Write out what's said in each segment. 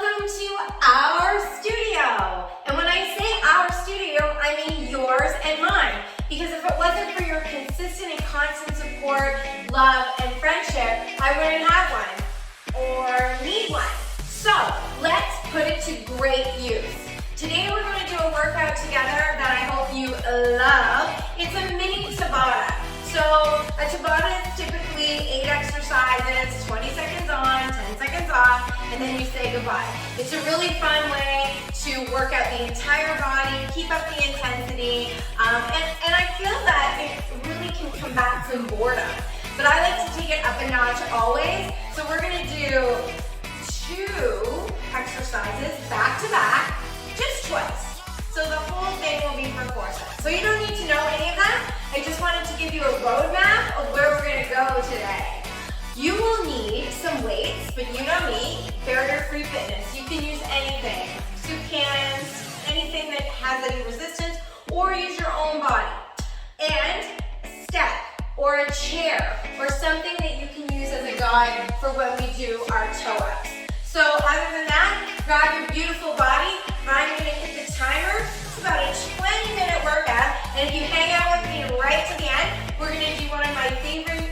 welcome to our studio. And when I say our studio, I mean yours and mine. Because if it wasn't for your consistent and constant support, love, and friendship, I wouldn't have one or need one. So let's put it to great use. Today we're going to do a workout together that I hope you love. It's a mini Tabata. So a Tabata is typically 8 exercises, 20 seconds on, 10 seconds off, and then you say goodbye. It's a really fun way to work out the entire body, keep up the intensity, and I feel that it really can combat some boredom. But I like to take it up a notch always. So we're gonna do 2 exercises back to back, just twice. So the whole thing will be for 4 sets. So you don't need to know any of that. I just wanted to give you a roadmap of where we're gonna go today. You will need some weights, but you know me, barrier-free fitness. You can use anything, soup cans, anything that has any resistance, or use your own body. And a step, or a chair, or something that you can use as a guide for when we do our toe-ups. So other than that, grab your beautiful body. I'm gonna hit the timer. It's about a 20-minute workout, and if you hang out with me right to the end, we're gonna do one of my favorite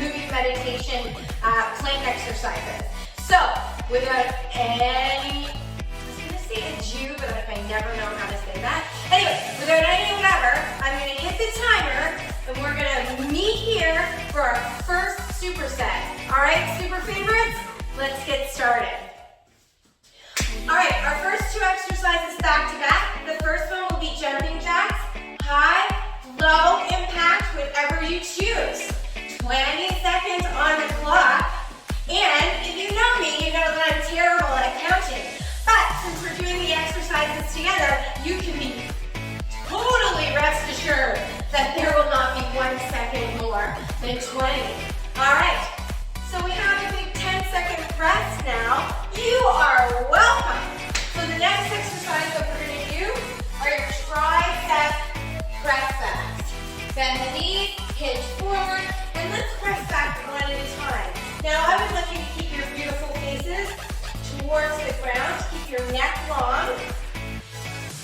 movie meditation plank exercises. So, without any, I was gonna say ado, but I never know how to say that. Anyway, without any whatever, I'm gonna hit the timer, and we're gonna meet here for our first superset. All right, super favorites, let's get started. All right, our first 2 exercises back to back. The first one will be jumping jacks, high, low impact, whatever you choose. 20 seconds on the clock. And if you know me, you know that I'm terrible at counting. But since we're doing the exercises together, you can be totally rest assured that there will not be 1 second more than 20. All right, so we have a big 10-second press now. You are welcome. So the next exercise that we're going to do are your tricep press backs. Bend the knees, hinge forward, and let's press back one at a time. Now I would like you to keep your beautiful faces towards the ground. Keep your neck long.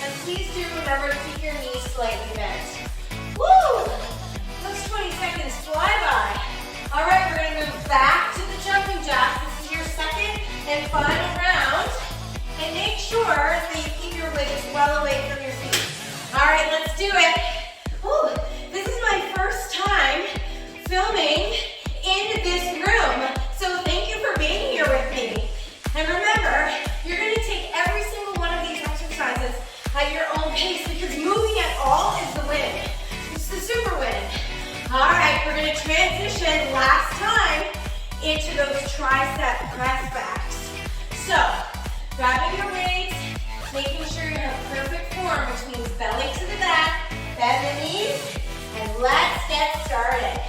And please do remember to keep your knees slightly bent. Woo! Those 20 seconds fly by. All right, we're going to move back to the jumping jacks. This is your second and final round. And make sure that you keep your weights well away from your feet. All right, let's do it. Woo. This is my first time filming in this room. So thank you for being here with me. And remember, you're going to take every single one of these exercises at your own pace because moving at all is the win. It's the super win. All right, we're going to transition last time into those tricep press backs. So, grabbing your weights, making sure you have perfect form, which means belly to the back, bend the knees, and let's get started.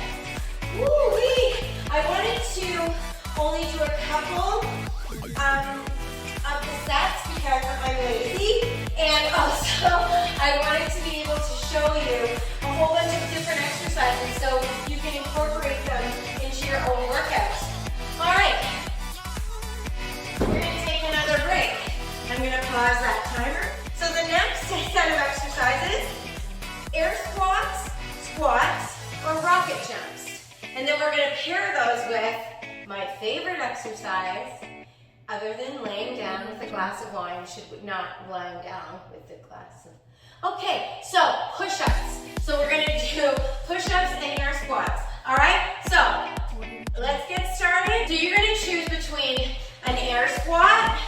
Woo-wee! I wanted to only do a couple of the sets because I'm lazy, and also I wanted to be able to show you a whole bunch of different exercises so you can incorporate them into your own workouts. All right, we're going to take another break. I'm going to pause that timer. So the next set of exercises, air squats, squats, or rocket jumps. And then we're going to pair those with my favorite exercise, other than laying down with a glass of wine. You should not lying down with a glass of... Okay, so push-ups. So we're going to do push-ups and air squats. All right, so let's get started. So you're going to choose between an air squat,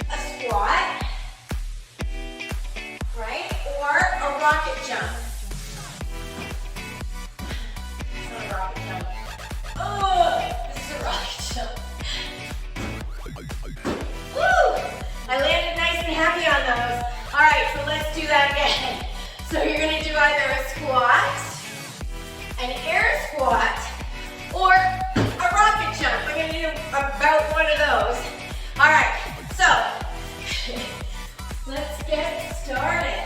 a squat, right, or a rocket jump. It's not a rocket jump. Oh, this is a rocket jump. Woo! I landed nice and happy on those. All right, so let's do that again. So you're going to do either a squat, an air squat, or a rocket jump. I'm going to do about one of those. All right, so let's get started.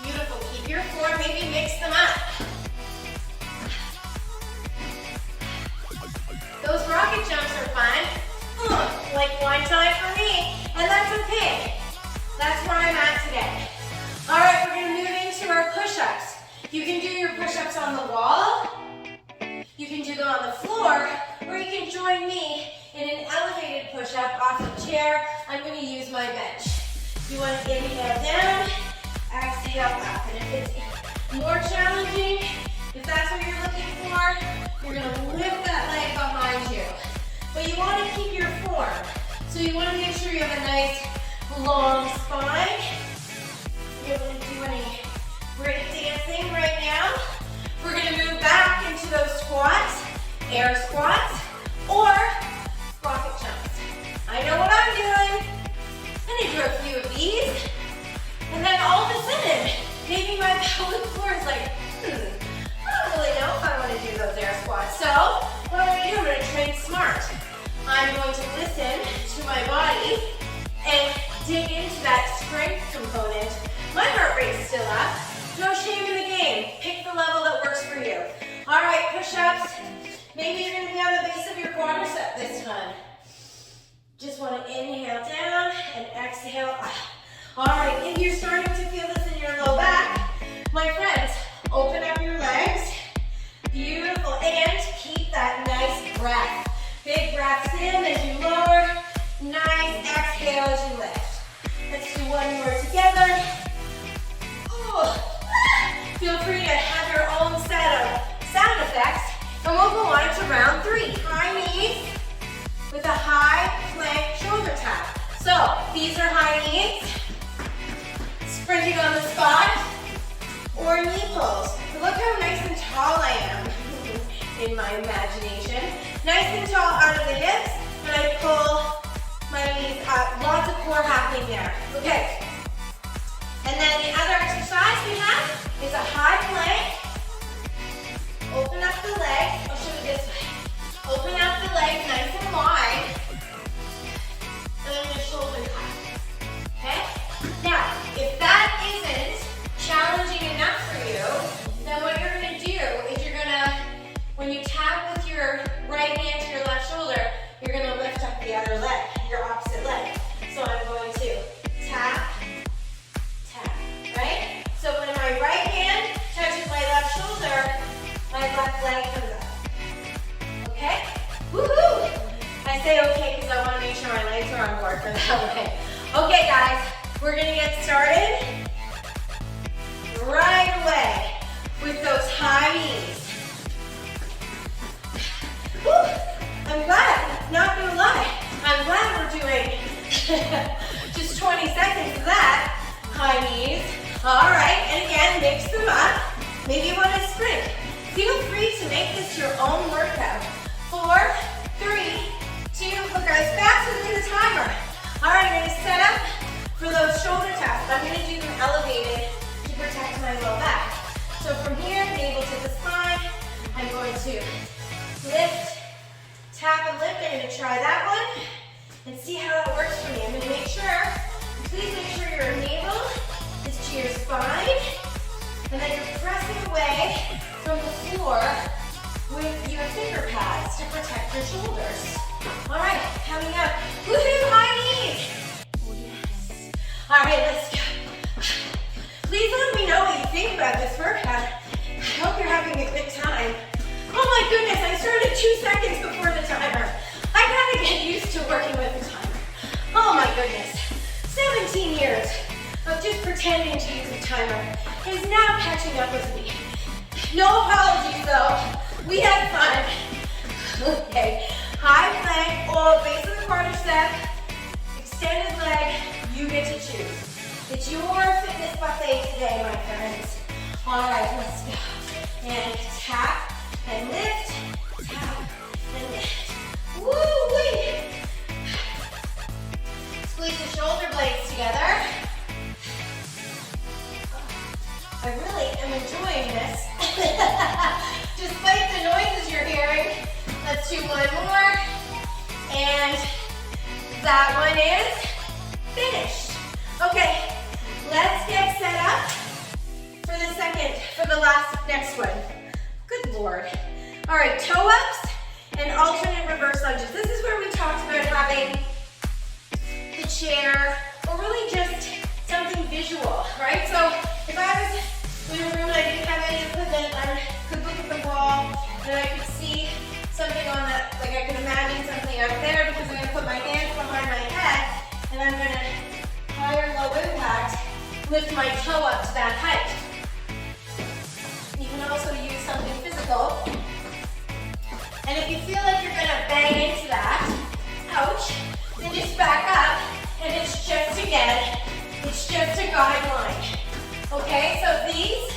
Beautiful. Keep your form, maybe mix them up. like one time for me, and that's okay. That's where I'm at today. All right, we're gonna move into our push-ups. You can do your push-ups on the wall, you can do them on the floor, or you can join me in an elevated push-up off the chair. I'm gonna use my bench. You wanna inhale down, exhale up. And if it's more challenging, if that's what you're looking for, you're gonna lift that leg behind you. But you wanna keep your form. So you wanna make sure you have a nice long spine. You're able to do any break dancing right now. We're gonna move back into those squats, air squats, or rocket jumps. I know what I'm doing. I'm gonna do a few of these. And then all of a sudden, maybe my pelvic floor is like, I don't really know if I want to do those air squats. So what I'm going to do, I'm going to train smart. I'm going to listen to my body and dig into that strength component. My heart rate's still up. No shame in the game. Pick the level that works for you. All right, push-ups. Maybe you're going to be on the base of your quadricep this time. Just want to inhale down and exhale up. All right, if you're starting to feel this in your low back, my friends, open up your legs. Beautiful, and keep that nice breath. Big breaths in as you lower, nice exhale as you lift. Let's do one more together. Ooh. Feel free to have your own set of sound effects, and we'll go on to round 3. High knees with a high plank shoulder tap. So these are high knees. Sprinting on the spot, or knee pulls. Look how nice and tall I am in my imagination. Nice and tall out of the hips, and I pull my knees up. Lots of core happening there. Okay. And then the other exercise we have is a high plank. Open up the leg. I'll show you this way. Open up the leg nice and wide. And then the shoulder tap. Okay? Now, if that isn't challenging enough for you, then what you're going to do is you're going to, when you tap with your right hand to your left shoulder, you're going to lift up the other leg, your opposite leg. So I'm going to tap, tap, right? So when my right hand touches my left shoulder, my left leg comes up. Okay? Woohoo! I say okay because I want to make sure my legs are on board for that way. Okay, guys. We're going to get started right away with those high knees. Whew, I'm glad, not going to lie, I'm glad we're doing just 20 seconds of that. High knees. All right, and again, mix them up. Maybe you want to sprint. Feel free to make this your own workout. 4, 3, 2, look, I was faster than the timer. All right, I'm going to set up for those shoulder taps. I'm going to do them elevated to protect my low back. So from here, navel to the spine, I'm going to lift, tap and lift. I'm going to try that one and see how that works for me. I'm going to make sure, please make sure your navel is to your spine and that you're pressing away from the floor with your finger pads to protect your shoulders. All right, coming up. Woohoo, high knees. All right, let's go. Please let me know what you think about this workout. I hope you're having a good time. Oh my goodness, I started 2 seconds before the timer. I gotta get used to working with the timer. Oh my goodness. 17 years of just pretending to use a timer is now catching up with me. No apologies though. We had fun. Okay, high plank, or base of the quadricep, extended leg. You get to choose. It's your fitness buffet today, my friends. All right, let's go. And tap and lift, tap and lift. Woo-wee! Squeeze the shoulder blades together. I really am enjoying this. Despite the noises you're hearing. Let's do one more. And that one is finished. Okay, let's get set up for the next one. Good Lord. All right, toe ups and alternate reverse lunges. This is where we talked about having chair, or really just something visual, right? So if I was in a room and I didn't have any equipment, I could look at the wall and I could see something on that, like I could imagine something up there because I'm going to put my hands behind my head and I'm going to, high or low impact, lift my toe up to that height. You can also use something physical. And if you feel like you're going to bang into that, ouch, then just back up and it's just, again, it's just a guideline. Okay, so these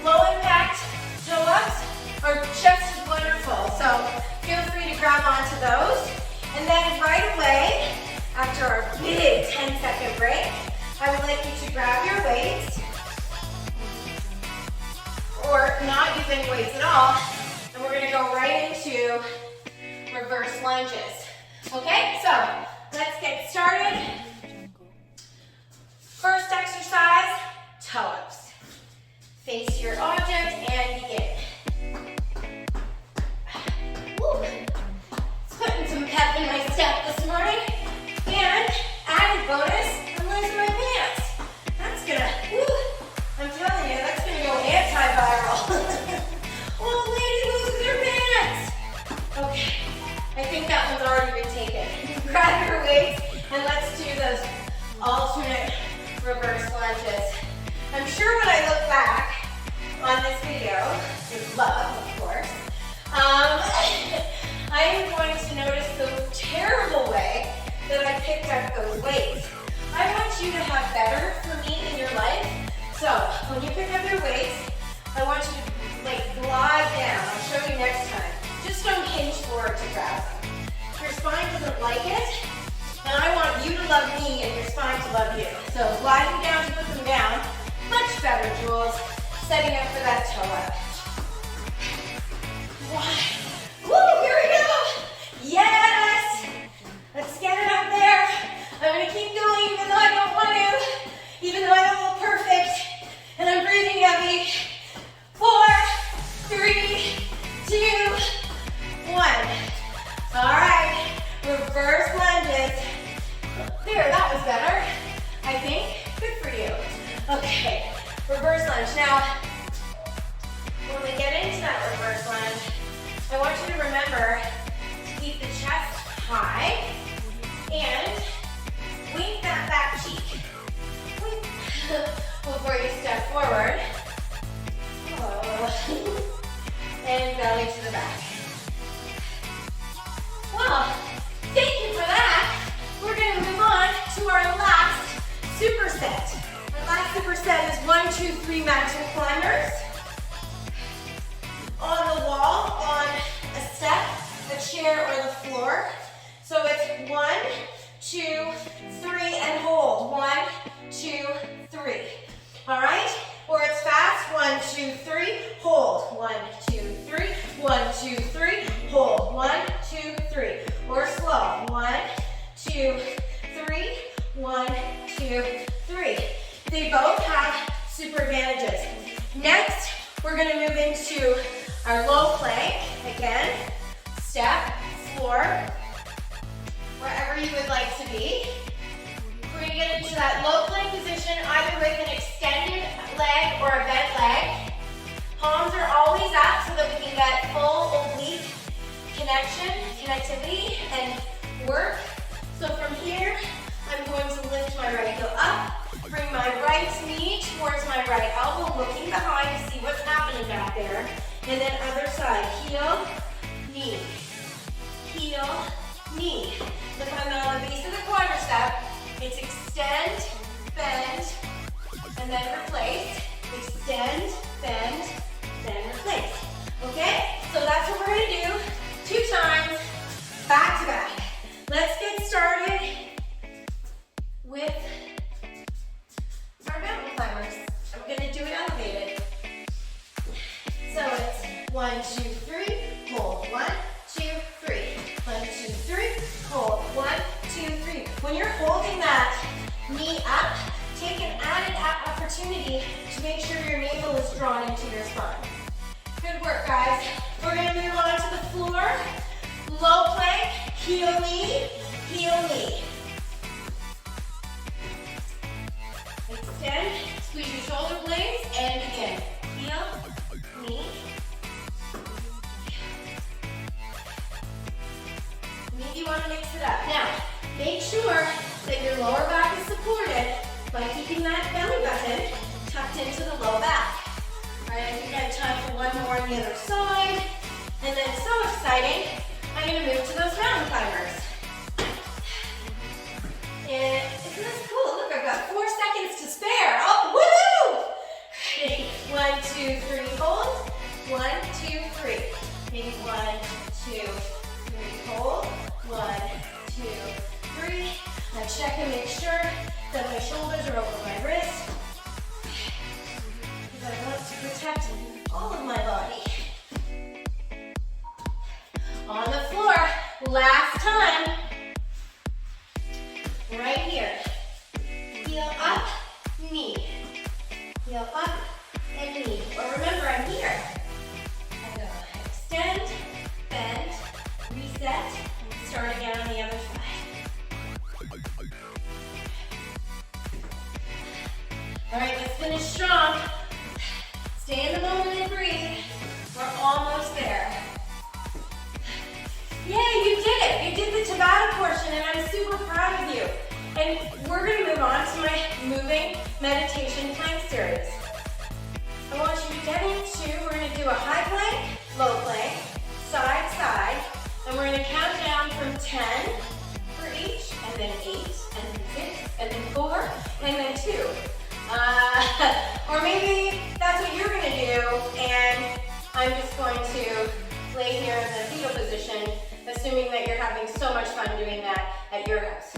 low impact toe ups are just as wonderful. So feel free to grab onto those. And then right away, after our big 10-second break, I would like you to grab your weights, or not use any weights at all, and we're gonna go right into reverse lunges. Okay, so let's get started. First exercise, toe-ups. Face your object and begin. Woo. It's putting some pep in my step this morning. And added bonus, I'm losing my pants. That's gonna, woo, I'm telling you, that's gonna go antiviral. Oh, lady loses her pants. Okay, I think that one's already been taken. Grab your weights and let's do those alternate reverse lunges. I'm sure when I look back on this video, with love, of course, I am going to notice the terrible way that I picked up those weights. I want you to have better for me in your life. So when you pick up your weights, I want you to like glide down. I'll show you next time. Just don't hinge forward to grab them. Your spine doesn't like it, and I want you to love me and your spine to love you. So gliding down to put them down, much better, Jules. Setting up for that toe up. Woo, here we go. Yes. Let's get it up there. I'm going to keep going even though I don't want to, even though I don't look perfect. And I'm breathing heavy. 4, 3, 2, 1. All right. Reverse lunges. There, that was better. I think. Good for you. Okay. Reverse lunge. Now, when we get into that reverse lunge, I want you to remember to keep the chest high and wink that back cheek. Wink. Before you step forward. Oh. And belly to the back. Well, thank you for that. We're going to move on to our last superset. Our last superset is 1, 2, 3 mountain climbers. On the wall, on a step, a chair, or the floor. So it's 1, 2, 3, and hold. 1, 2, 3. All right? Or it's fast. 1, 2, 3, hold. 1, 2, 3. 1, 2, 3, hold. 1, 2, 3. Or slow. 1, 2, 3. 1, 2, 3. They both have super advantages. Next, we're going to move into our low plank. Again, step, floor, wherever you would like to be. We're going to get into that low plank position either with an extended leg or a bent leg. Palms are always up so that we can get full oblique connectivity and work. So from here, I'm going to lift my right heel up, bring my right knee towards my right elbow, looking behind to see what's happening back there. And then other side, heel, knee, heel, knee. If I'm on the base of the quadricep, it's extend, bend, and then replace. Extend, bend, then replace. Okay? So that's what we're going to do 2 times, back to back. Let's get started with our mountain climbers. I'm going to do it elevated. So it's 1, 2, 3, hold. 1, 2, 3. 1, 2, 3, hold. 1, 2, 3. When you're holding that knee up, take an added opportunity to make sure your navel is drawn into your spine. Good work, guys. We're going to move on to the floor. Low plank, heel knee, heel knee. want to mix it up. Now, make sure that your lower back is supported by keeping that belly button tucked into the low back. All right, I think I have time for one more on the other side. And then, so exciting, I'm going to move to those mountain climbers. And isn't this cool? Look, I've got 4 seconds to spare. Oh, woo! Ready? 1, 2, 3, hold. 1, 2, 3. Maybe 1, 2, 3, hold. 1, 2, 3. I check and make sure that my shoulders are over my wrist. Because I want to protect all of my body. On the floor, last time. Right here. Heel up, knee. Heel up and knee. Or remember, I'm here. I go extend, bend, reset, and start again on the other side. All right, let's finish strong. Stay in the moment and breathe. We're almost there. Yay, you did it. You did the Tabata portion, and I'm super proud of you. And we're going to move on to my moving meditation plank series. I want you to get into, we're going to do a high plank, low plank, side, side, and we're going to count down from 10 for each, and then 8, and then 6, and then 4, and then 2. Or maybe that's what you're going to do, and I'm just going to lay here in the fetal position, assuming that you're having so much fun doing that at your house.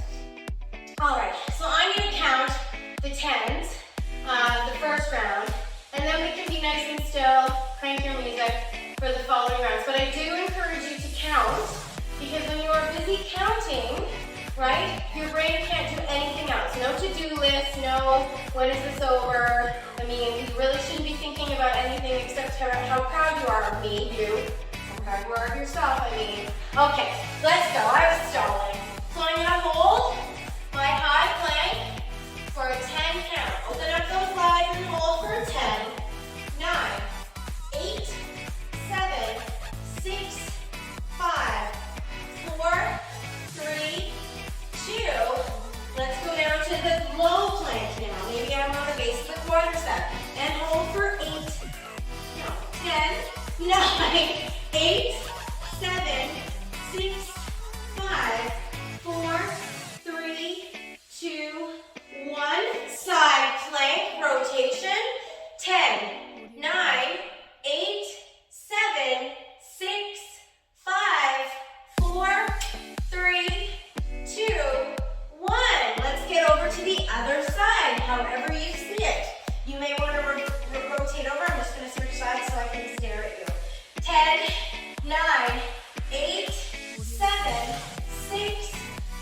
All right, so I'm going to count the 10s, the first round, and then we can be nice and still, crank your music for the following rounds. But I do encourage you to count, because when you are busy counting, right, your brain can't do anything else. No to-do list, no when is this over. I mean, you really shouldn't be thinking about anything except how proud you are of me, you. How proud you are of yourself, I mean. Okay, let's go. I was stalling. So I'm going to hold my high plank for a 10 count. Open up those legs and hold for a 10. 9, 8, 7, 6, 5, 4, 3, 2. Let's go down to the low plank now. Maybe I'm on the base of the quadricep. And hold for 8, no, 10, 9, 8, 7, 6, 5, 4, 3, 2, 1. Side plank rotation. 10, 9, 8, 7, 6, 5, 4, 3, 2, 1. Let's get over to the other side, however you see it. You may want to rotate over. I'm just going to switch sides so I can stare at you. 10, 9, 8, 7, 6,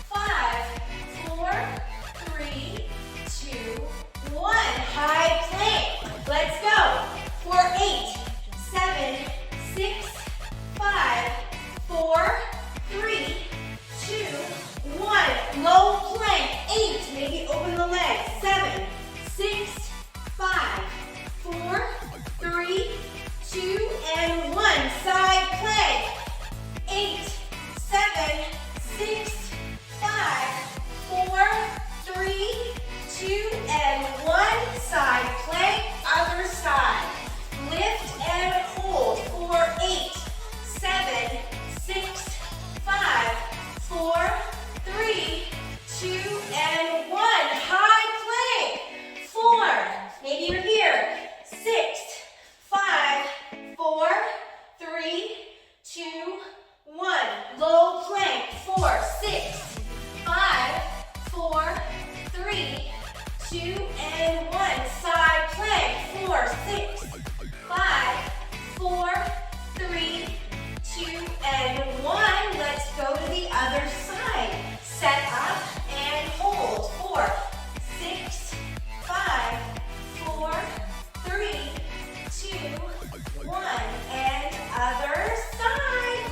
5, 4, 3, 2, 1. High plank. Let's go. For 8, 7, 6, 5, 4, 3, 2, 1. Low plank. 8. Maybe open the legs. 7, 6, 5, 4, 3, 2, and 1. Side plank. 8, 7, 6, 5, 4, 3, 2, and 1. Side plank. Other side. Lift and hold for 8, 7, 6, 5, 4, 3, 2, and 1. High plank. 4. Maybe you're here. 6, 5, 4, 3, 2, 1. Low plank. 4, 6, 5, 4, 3, 2, and 1. Side plank. 4, 6, 5, 4, 3, 2, and 1. Let's go to the other side. Set up and hold. 4, 6, 5, 4, 3, 2, 1. And other side.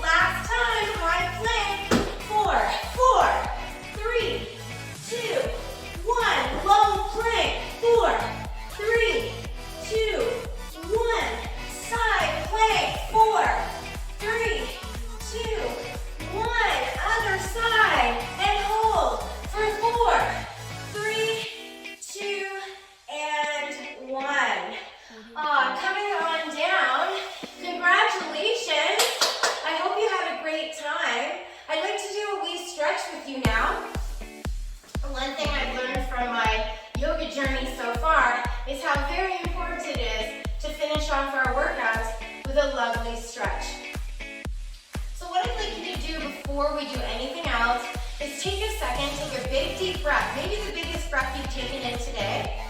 before we do anything else is take a second, take a big deep breath, maybe the biggest breath you've taken in today.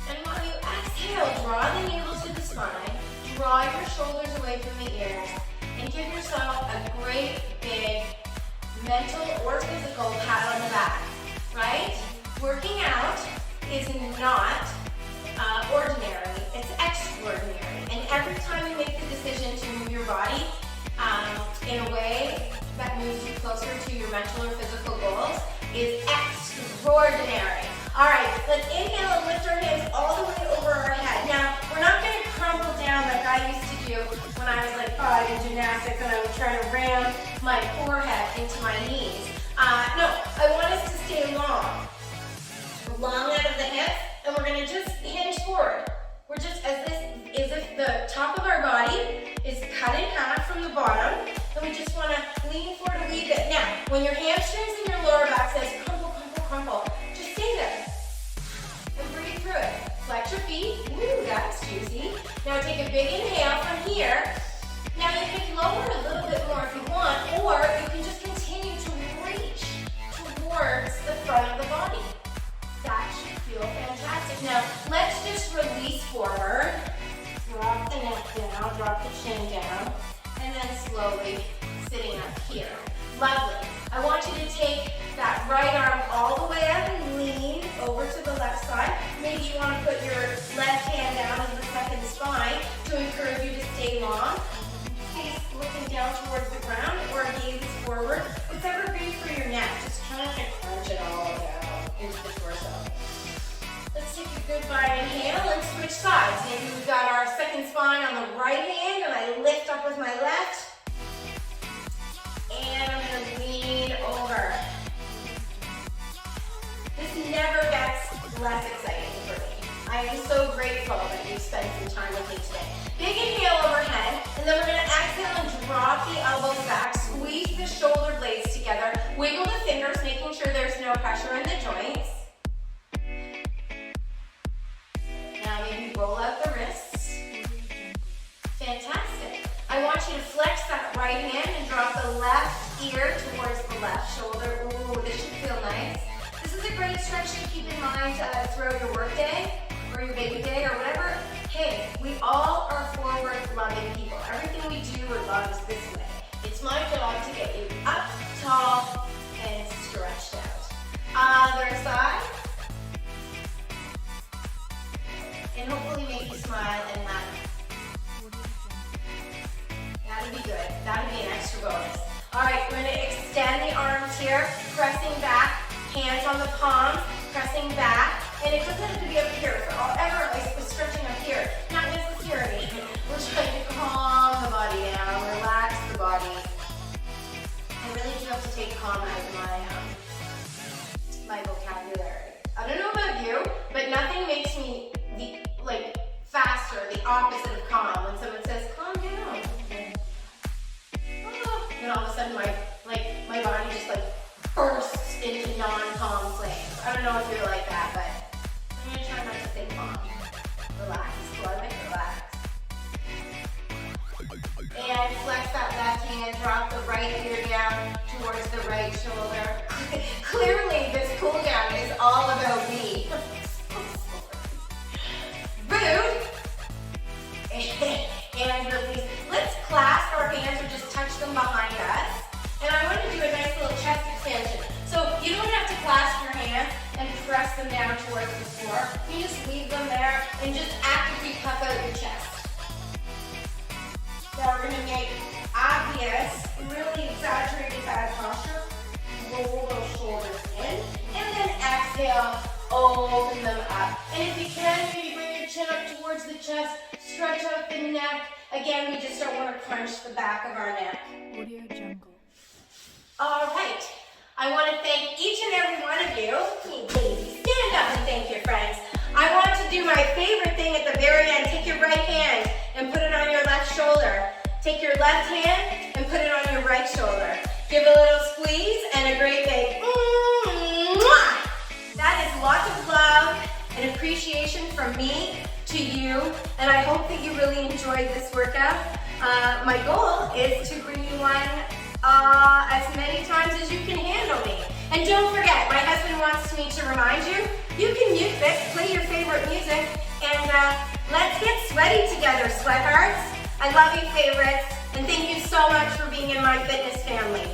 And while you exhale, draw the navel to the spine, draw your shoulders away from the ears, and give yourself a great big mental or physical pat on the back, right? Working out is not ordinary, it's extraordinary. And every time you make the decision to move your body in a way that moves you closer to your mental or physical goals is extraordinary. All right, let's inhale and lift our hands all the way over our head. Now, we're not going to crumple down like I used to do when I was like 5 in gymnastics and I would try to ram my forehead into my knees. No, I want us to stay long out of the hips, and we're going to just hinge forward. We're just as if the top of our body is cut in half from the bottom, and we just want to lean forward a wee bit. Now, when your hamstrings and your lower back says crumple, crumple, crumple, just stay there and breathe through it. Flex your feet. Ooh, that's juicy. Now take a big inhale from here. Now you can lower a little bit more if you want, or you can just continue to reach towards the front of the body. That should feel fantastic. Now, let's just release forward. Drop the neck down, drop the chin down, and then slowly sitting up here. Lovely. I want you to take that right arm all the way up and lean over to the left side. Maybe you want to put your left hand down as the second spine to encourage you to stay long. Face looking down towards the ground or gaze forward. Whatever good for your neck. Just try not to crunch it all down into the torso. Let's take a goodbye inhale and switch sides. Maybe we've got our second spine on the right hand and I lift up with my left. And I'm going to lean over. This never gets less exciting for me. I am so grateful that you spent some time with me today. Big inhale overhead, and then we're going to exhale and drop the elbows back. Squeeze the shoulder blades together. Wiggle the fingers, making sure there's no pressure in the joints. Now maybe roll out the wrists. Fantastic. I want you to flex that right hand and drop the left ear towards the left shoulder. Ooh, this should feel nice. This is a great stretch to keep in mind throughout your work day or your baby day or whatever. Hey, we all are forward-loving people. Everything we do or love is this way. It's my job to get you up, tall, and stretched out. Other side. And hopefully make you smile and laugh. That'd be good. That'd be an extra bonus. All right, we're going to extend the arms here, pressing back, hands on the palms, pressing back. And it doesn't have to be up here. Forever I was stretching up here. Not necessarily. We're trying to calm the body down, relax the body. I really do have to take calm out of my vocabulary. I don't know about you, but nothing makes me faster, the opposite of calm. When someone says, calm down. And all of a sudden my body just bursts into non-calm flames. I don't know if you're like that, but I'm gonna try not to stay calm. Relax, relax. And flex that left hand, drop the right ear down towards the right shoulder. Clearly this cool down is all about me. Rude. And release. Let's clasp our hands or just touch them behind us. And I want to do a nice little chest expansion. So you don't have to clasp your hands and press them down towards the floor. You just leave them there and just actively puff out your chest. Now we're going to make obvious, really exaggerated bad posture. Roll those shoulders in. And then exhale, open them up. And if you can, maybe bring your chin up towards the chest. Stretch out the neck. Again, we just don't want to crunch the back of our neck. Audio Jungle. All right. I want to thank each and every one of you. Ladies, stand up and thank your friends. I want to do my favorite thing at the very end. Take your right hand and put it on your left shoulder. Take your left hand and put it on your right shoulder. Give a little squeeze and a great big mwah. That is lots of love and appreciation from me to you, and I hope that you really enjoyed this workout. My goal is to bring you one as many times as you can handle me. And don't forget, my husband wants me to remind you, you can mute this, play your favorite music, and let's get sweaty together, sweathearts. I love you, favorites, and thank you so much for being in my fitness family.